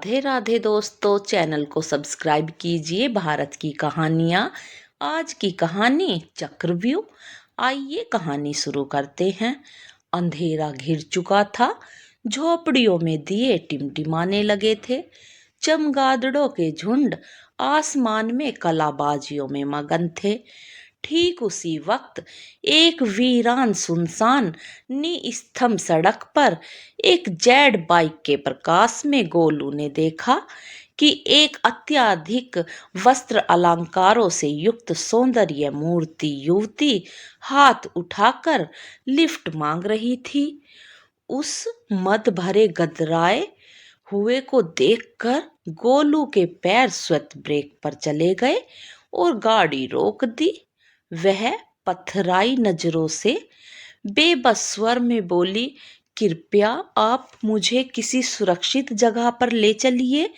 राधे राधे दोस्तों, चैनल को सब्सक्राइब कीजिए। भारत की कहानियाँ। आज की कहानी चक्रव्यूह। आइए कहानी शुरू करते हैं। अंधेरा घिर चुका था। झोपड़ियों में दिए टिमटिमाने लगे थे। चमगादड़ों के झुंड आसमान में कलाबाजियों में मगन थे। ठीक उसी वक्त एक वीरान सुनसान निस्तंभ सड़क पर एक जेड बाइक के प्रकाश में गोलू ने देखा कि एक अत्यधिक वस्त्र अलंकारों से युक्त सौंदर्य मूर्ति युवती हाथ उठाकर लिफ्ट मांग रही थी। उस मद भरे गदराए हुए को देखकर गोलू के पैर स्वतः ब्रेक पर चले गए और गाड़ी रोक दी। वह पथराई नजरों से बेबस स्वर में बोली, कृपया आप मुझे किसी सुरक्षित जगह पर ले चलिए।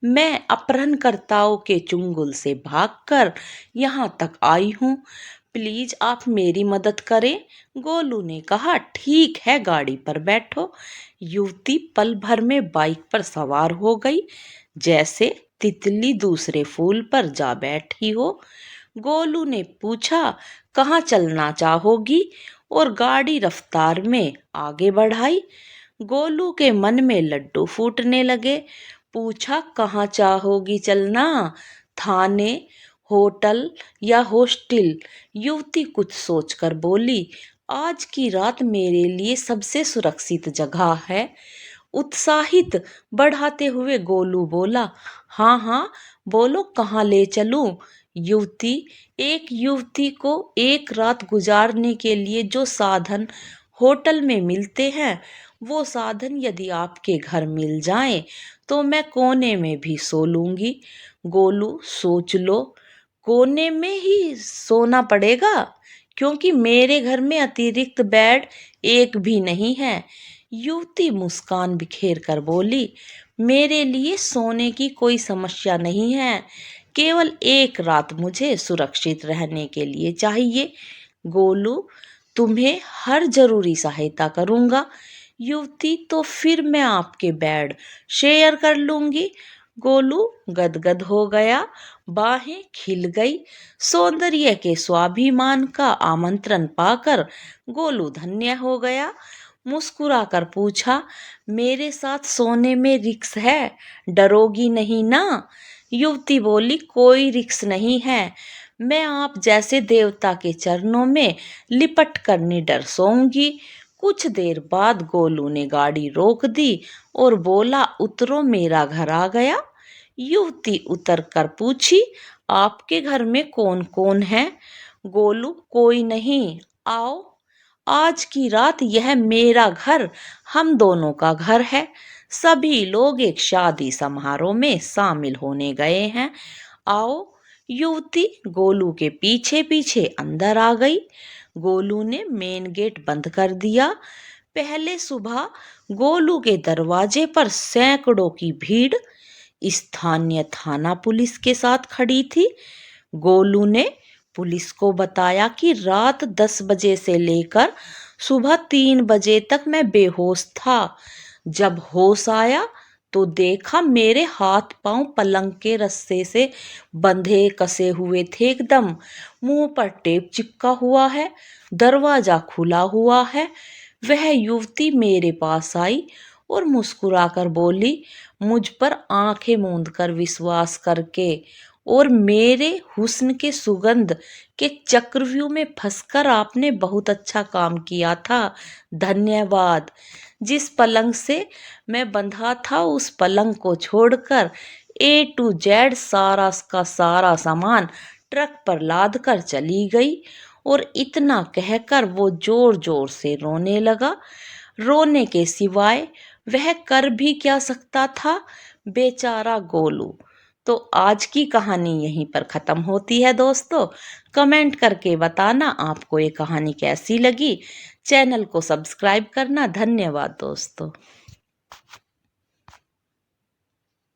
मैं अपहरणकर्ताओं के चुंगल से भागकर यहाँ तक आई हूँ। प्लीज आप मेरी मदद करें। गोलू ने कहा, ठीक है, गाड़ी पर बैठो। युवती पल भर में बाइक पर सवार हो गई, जैसे तितली दूसरे फूल पर जा बैठी हो। गोलू ने पूछा, कहाँ चलना चाहोगी? और गाड़ी रफ्तार में आगे बढ़ाई। गोलू के मन में लड्डू फूटने लगे। पूछा, कहाँ चाहोगी चलना? थाने, होटल या हॉस्टल? युवती कुछ सोचकर बोली, आज की रात मेरे लिए सबसे सुरक्षित जगह है। उत्साहित बढ़ाते हुए गोलू बोला, हाँ हाँ बोलो, कहाँ ले चलूं? युवती, एक युवती को एक रात गुजारने के लिए जो साधन होटल में मिलते हैं, वो साधन यदि आपके घर मिल जाएं तो मैं कोने में भी सो लूंगी। गोलू, सोच लो, कोने में ही सोना पड़ेगा, क्योंकि मेरे घर में अतिरिक्त बेड एक भी नहीं है। युवती मुस्कान बिखेर कर बोली, मेरे लिए सोने की कोई समस्या नहीं है, केवल एक रात मुझे सुरक्षित रहने के लिए चाहिए। गोलू, तुम्हें हर जरूरी सहायता करूंगा। युवती, तो फिर मैं आपके बेड शेयर कर लूंगी। गोलू गदगद हो गया, बाहें खिल गई। सौंदर्य के स्वाभिमान का आमंत्रण पाकर गोलू धन्य हो गया। मुस्कुराकर पूछा, मेरे साथ सोने में रिक्स है, डरोगी नहीं ना? युवती बोली, कोई रिक्स नहीं है, मैं आप जैसे देवता के चरणों में लिपट कर निडर सोऊंगी। कुछ देर बाद गोलू ने गाड़ी रोक दी और बोला, उतरो, मेरा घर आ गया। युवती उतर कर पूछी, आपके घर में कौन कौन है? गोलू, कोई नहीं, आओ, आज की रात यह मेरा घर हम दोनों का घर है। सभी लोग एक शादी समारोह में शामिल होने गए हैं, आओ। युवती गोलू के पीछे पीछे अंदर आ गई। गोलू ने मेन गेट बंद कर दिया। पहले सुबह गोलू के दरवाजे पर सैकड़ों की भीड़ स्थानीय थाना पुलिस के साथ खड़ी थी। गोलू ने पुलिस को बताया कि रात 10 बजे से लेकर सुबह 3 बजे तक मैं बेहोश था। जब होश आया तो देखा मेरे हाथ पांव पलंग के रस्से से बंधे कसे हुए थे एकदम। मुंह पर टेप चिपका हुआ है, दरवाजा खुला हुआ है। वह युवती मेरे पास आई और मुस्कुराकर बोली, मुझ पर आंखें मूंद कर विश्वास करके और मेरे हुस्न के सुगंध के चक्रव्यूह में फंसकर आपने बहुत अच्छा काम किया था, धन्यवाद। जिस पलंग से मैं बंधा था उस पलंग को छोड़कर ए टू जेड सारा का सारा सामान ट्रक पर लाद कर चली गई। और इतना कहकर वो जोर जोर से रोने लगा। रोने के सिवाय वह कर भी क्या सकता था, बेचारा गोलू। तो आज की कहानी यहीं पर ख़त्म होती है दोस्तों। कमेंट करके बताना आपको ये कहानी कैसी लगी। चैनल को सब्सक्राइब करना। धन्यवाद दोस्तों।